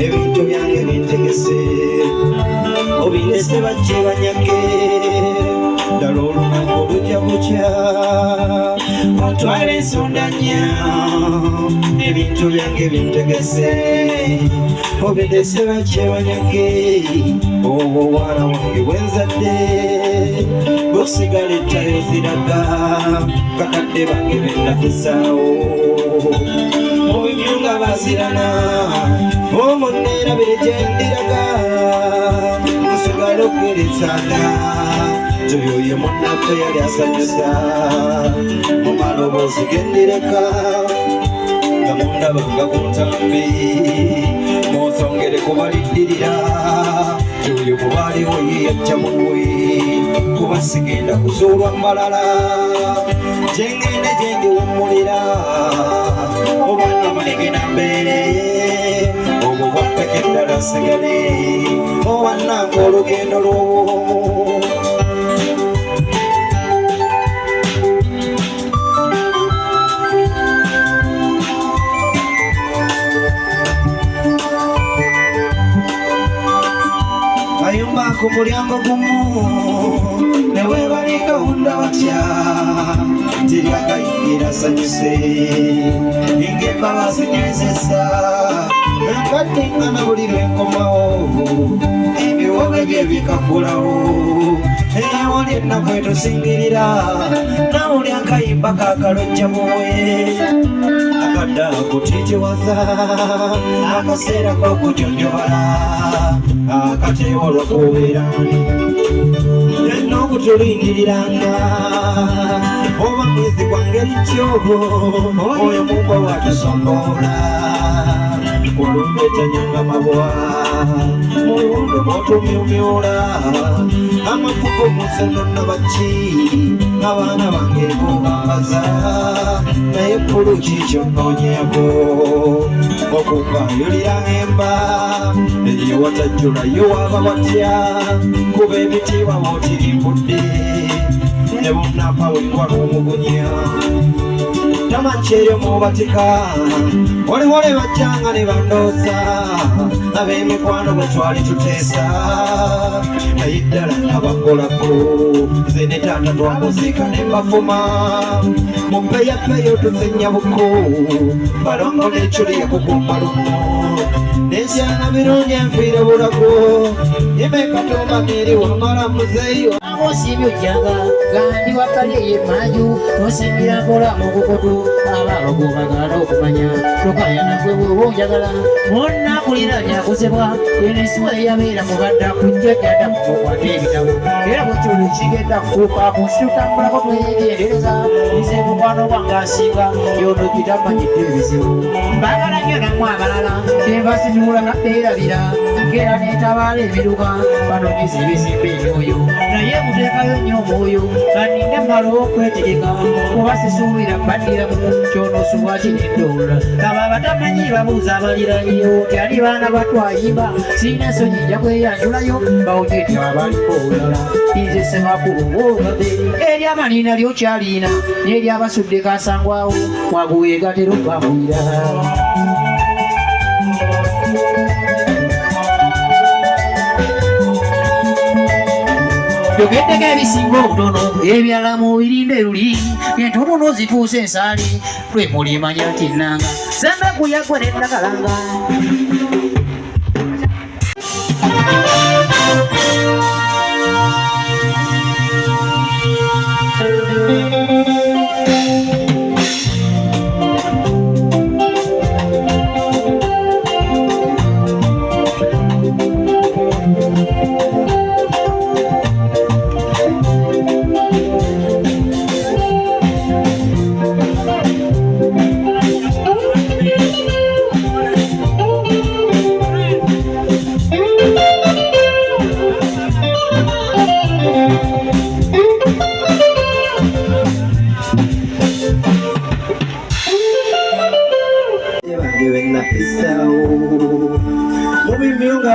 ebintu byange bintegese obindese bajje banyage ddala olunaku olujja kutya otwala ensonda nnya ebintu byange bintegese obindese bajje banyage obwana wange bwenzadde bosigala ettayo ziraga bakadde bange bendakisaawo mubimyu nga bazirana omunneerabire gyendiraga musigala okkirizana oyo ye munnaffe yali asanyusa mu maloboozi gendireka nga mundabanga ku ntambi munsongere kubaliddirira oyo bwebaaliwo yeyajja muwe kuba sigenda kuzuulwa malala gyengende gyendiwummulira obwana muligina mbeere obwo bwappeka eddala sigale owannanga olugendo lwowo ku mulyango gumu newebalika wunda batya tiryagayingira sanyuse ng'embabazi nezesa enkaddiŋŋana buli lwenkomawo ebiwobe bye bikakulawo ewali ennaku etusingirira nawuli akayimba kakalojja muwe akadda kutitiwaza akaseera k'okujonjobala akateewo lwakubeera n'okutulingiriranga oba mwizi gwa ngeri kyogo oyo mumba watusombola kulumbeetanyanga mabwa mulundo motumyumyula amafuko musenonna baki abaana bange bobambaza naye kulu kikyo nnoonyeeko okuvayulira emba eriwatajjulayo waba batya kuba ebitiibwa bootirimbudde ne bonnapa wengwala omugunya tamankyeryo mubatika oliwole bajjanga ne bandooza ab'emikwano bwe twali tuteesa naye ddala nabakolako nze ne taata twamuziika ne mbafuma mu mpeyappeyo tuzenya buko balongo n'ekyuliye kukumba lumo n'ezyana birungi enfiire bulago yemekatomba neeri wamala muzeeyo osibyo janga gandi wakali yemanju osimbira mpola mukukutu abalogo bagala okumanya tokayana gwe bwoba onjagala mwonna kulira nyakusebwa enesuwa eyabeera mubadda kujjajjata mukwata ebitabo era bwekyolo kigenda kufuuka kusitutambulako twegendereza nze mukwano gwange asinga yono gitamanyidde ebizibu mbagala nnyo nammwe abalala kyenva situula nabeerabira ngera netabaala ebiruka banonyeza ebizimba ebyoyo naye muteekayo nnyo omwoyo kaninde mmala okwetegeka kuba sisuubira mbaddiramu kyonoosubwa kinindoola aba abatamanyi babuuza abalirayo tyali baana batwayimba sirina ensonyi nja kweyanjulayo bawunyeti abaliko olala nze semakulu woobadde eri amanina lyokyaliina n'eri abasudde kasangwawo mwabuwe gatero bamwira yogeddeko ebisinga obutono ebyala mu birinde luli entonono zituuse ensaali lwe mulimanya nti nnanga sembe kuyagwe nennakalanga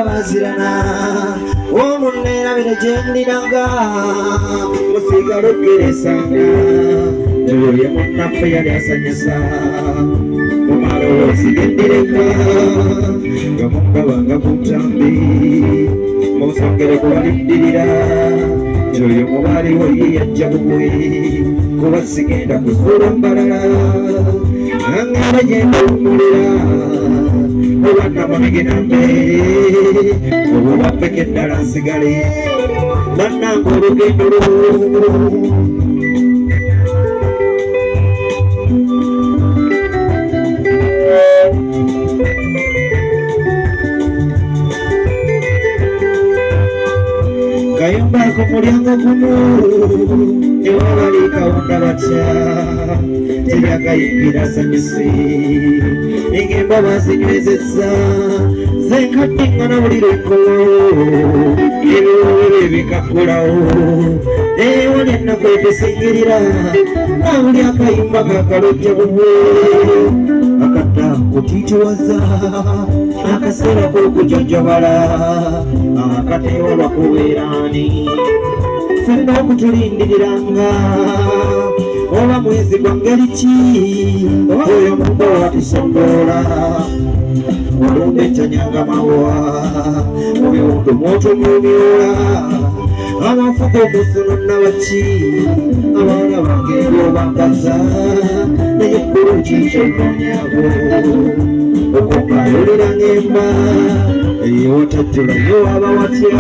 bazirana omunneerabire gyendiraga musigala okkiresanga oyo ye munnaffe yali asanyusa mumaloboozi gendireka nga mungabanga kutambi musongere kubaliddirira kyoyo mubaliwo yeyajja bubwe kuba sigenda kuzuula mbalala ngangera gyenda lumulira obannamabegena mbeere obubappeka eddala nsigale bannanga olugendo lumu kayumbako mulyango guno ewabali kawunda batya teryakayingira sanyusi engemba bazinywezezza zenkaddiŋŋana buli lwekolo ebiwoobe bikaggulawo ewali ennaku etusingirira nabuli akayimba kakalojja bubwe akadda kutiitiwaza akaseera k'okujojjobala akateewa bakubeeraani fenna okutulindiriranga oba mwezi gwa ngeri ki oyo mumba watusondoola olumba ettanyanga mawa mubiwundu mwoto mumyola amafuga omusono nabaki abaana bange ebyobambaza naye ggulu kikyononyago okubayolera ng'emba eyowatajjulayo aba watya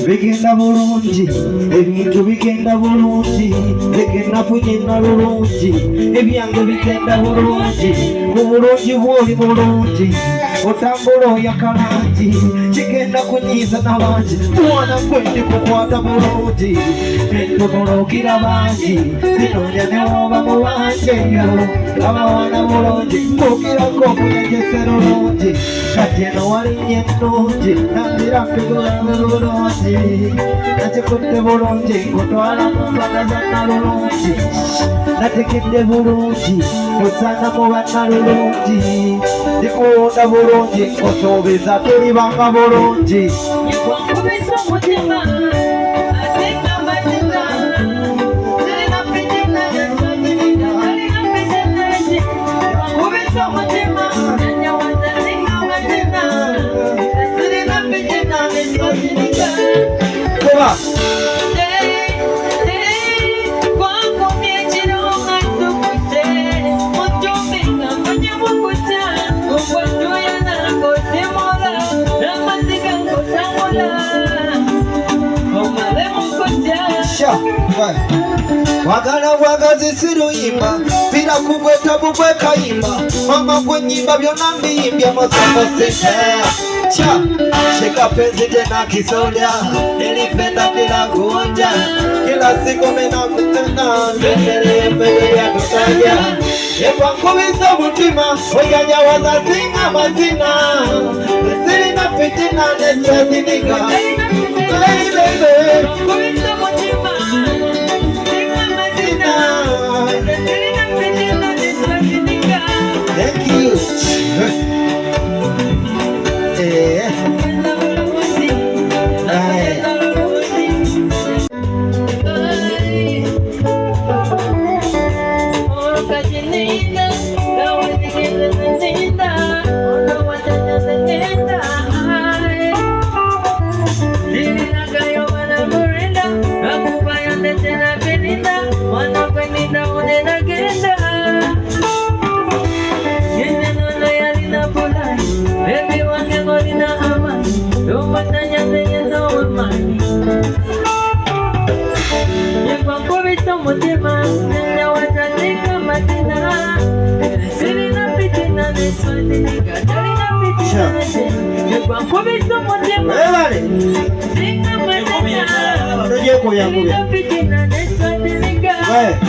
bigenda bulungi ebintu bigenda bulungi bigenda kugenda bulungi ebyange bigenda bulungi obulungi bwoli bulungi otambula oyakalangi kigenda kunyiiza nabangi mwana gwe ndi kukwata bulungi entonolokira bangi zinoonya newoba mu bangeyo abawana bulungi nkukirako okunenjesera olungi kati eno walinnya ennungi nambira figulamu bulungi nakikutte bulungi nkutwala mu mbaga za nalulungi nategedde bulungi osanga mu bannalulungi ndikuwunda bulungi nkusuubiza tulibanga bulungi wagala bwagazi siruyimba pira kugweta bugwe kayimba mama gwenyimba byonna mbiyimbya masomoseka cha shika penzi tena kisolya nilipenda bila kuonja kila siku mina kutenda ndendelee mbele ya kutaja ekwankubisa mutima oyaja wazazinga mazina sirina fitina netyazinika thank you. Lili na kayo mana murenda Webale.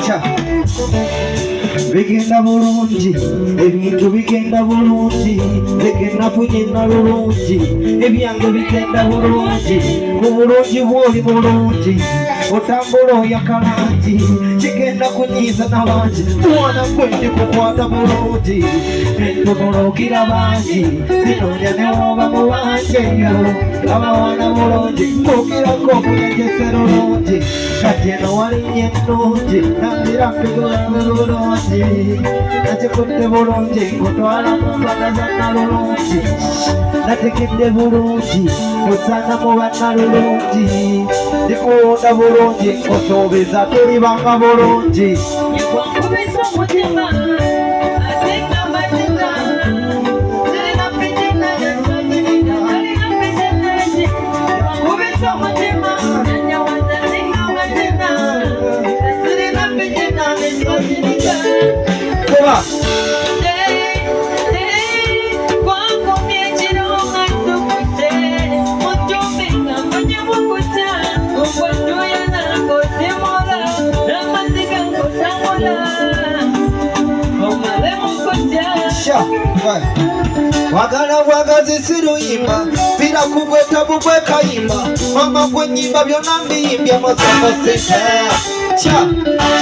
Cha. Bigenda bulungi, ebintu bigenda bulungi, bigenda kugenda bulungi, ebyange bigenda bulungi, bulungi bwoli bulungi, otambula oyakalangi, kigenda kunyiiza n'abangi, mwana gwe ndi kukwata bulungi, entumulukira bangi, zinoonya ne woba mu bangeyo, abawana bulungi, mbukirako okunyengesera olungi, kati eno walinnya ennungi, nambira mbigulamu bulungi, nakikutte bulungi, nkutwala mu mbaga za nnalulungi, nategedde bulungi, osana mu bannalulungi, ndikuwunda bulungi, osuubiza tulibanga bulungi. Wagala bwagazi siruyimba, pira kugweta bugwe kayimba, mama gwe nyimba byonna mbiyimbya masamba sente. Cha,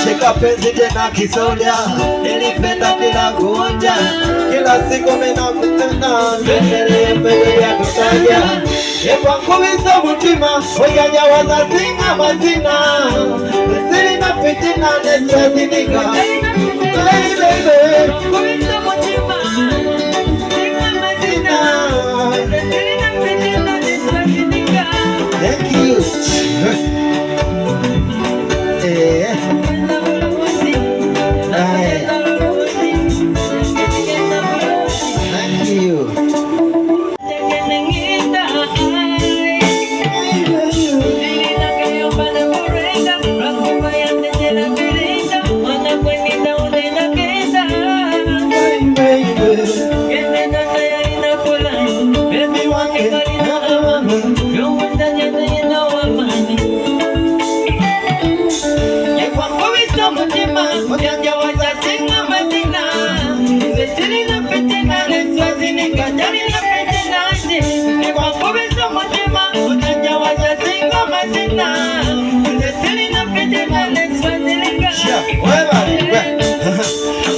shika penzi tena kisoda, nilipenda kila gonja, kila siku mina kutenda, mbele mbele ya kutaja. Ekwa nkubisa mutima, oyanya wazazinga mazina, siri na fitina nechazinika. Thank you. Thank you.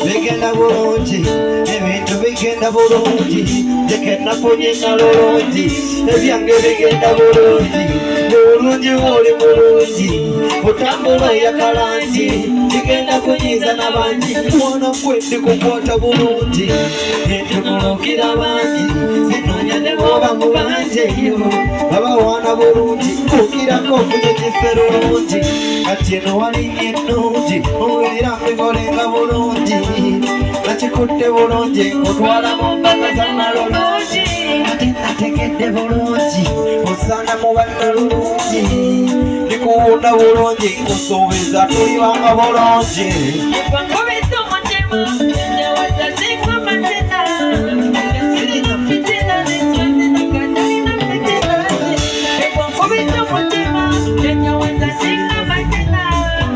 Bigenda bulungi, ebintu bigenda bulungi, tekena kunyina lulungi, ebyange bigenda bulungi, bulungi bwoli bulungi, otambula yakalangi, kigenda kunyiiza n'abangi, mwana gwe ndi kukwata bulungi, entumulukira bangi, zinoonya ne bwoba mu bangeyo, abawana bulungi, kukirako ofunye kisero bulungi, kati eno walinnya ennungi, owulira mbikolenga bulungi, nakikutte bulungi, nkutwala mu mbaga za nnalulungi, ate nategedde bulungi, osana mu bannalulungi, ndikuwunda bulungi, nkusuubiza tulibanga bulungi.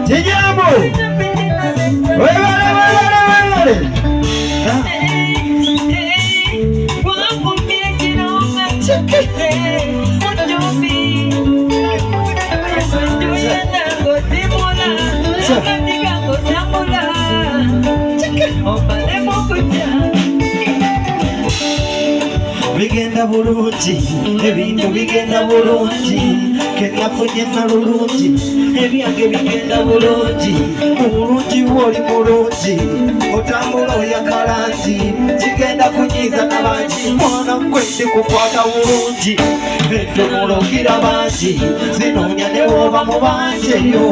Kijambo! Webale! Bigenda bulungi, ebintu bigenda bulungi, kenafunye nalulungi, ebyange bigenda bulungi, bulungi bwoli bulungi, otambula oyakalangi, kigenda kunyiiza n'abangi, mwana gwe ndi kukwata bulungi, entumulukira bangi, zinoonya ne bwoba mu bangeyo,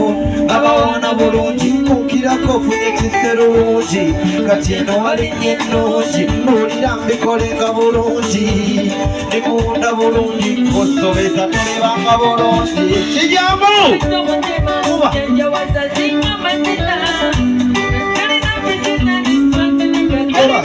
abawana bulungi, kukirako ofunye kiserungi, kati eno walinnya ennungi, mpulira mbikolenga bulungi, ndikuwunda bulungi, osobeza tulibanga bulungi. Kijambo! Kuba! Kuba!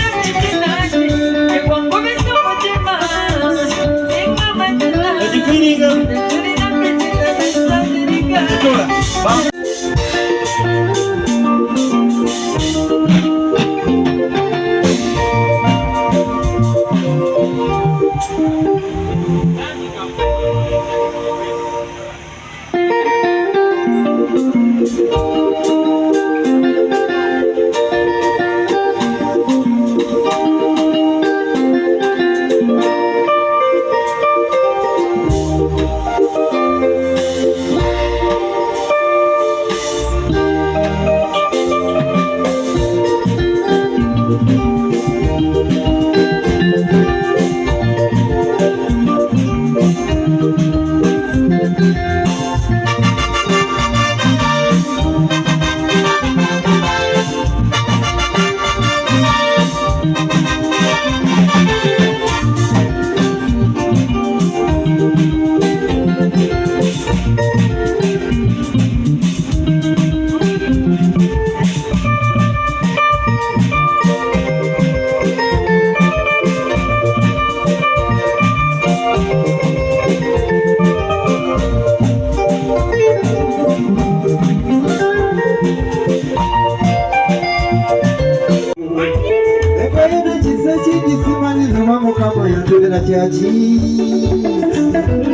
na chachi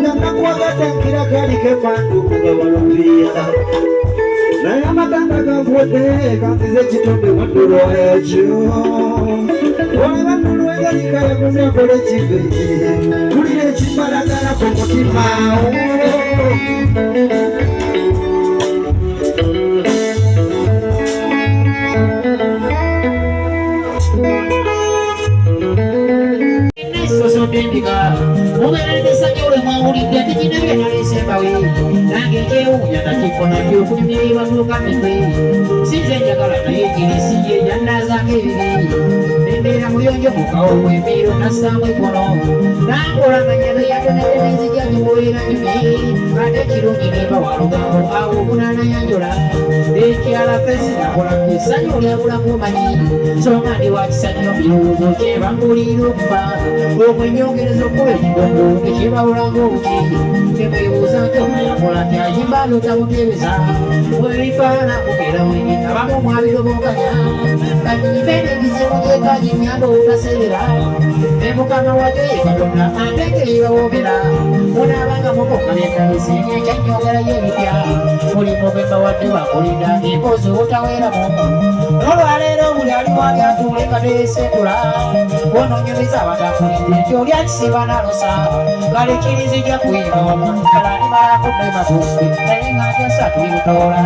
Nana kuagata kila kali kepandu kuga walupia Na ya matanga kampote kantize chitombe manduro echo Wale manduro ega nikaya kumia kore chive Kulile chimaragara komotimao Bimbiga, mugere desanyure mwawulidde tekinebye nalesembawe nange kyewuunya nakifona kyokunyumya bavuka mitwe sinze njagala naye girisiye yannazaako ebiri nembeera muyonjo mukawo bwembiiro nassaamu ekono nankola manyalo yatoneddenenzija gimuweera nyumye ate kirungi nemba walugambo awo obunaana yanjola ekyala fesi nakola kyesanyu olyabulamu omanyi songa ndi wakisanyo birowoozo kyebambuulira okufa okwenyongereza okuba ekigongo ekyebawulanga obuti temwebuuza nti omayakola nti ayimbaano tamutebeza bwebifaana kubeera wenye abamu mwabirobokanya kanyibeera ebizibu gyekanyimyanga obutaseera ne mukama wajo ye katonda atekeebawoobera munaabanga mukokamyekanisinya ekyanyongerayo ebipya mulimu gwembawadde wakulinda ng'empozi obutaweeramu n'olwaleero buli ali wali atuuleka neesetula wonoonyereza abatakulidde nti oli akisimba nalosa ngalekirizija kuyima kala nimalakudde magumbi naye nga ntyasa tulibutoola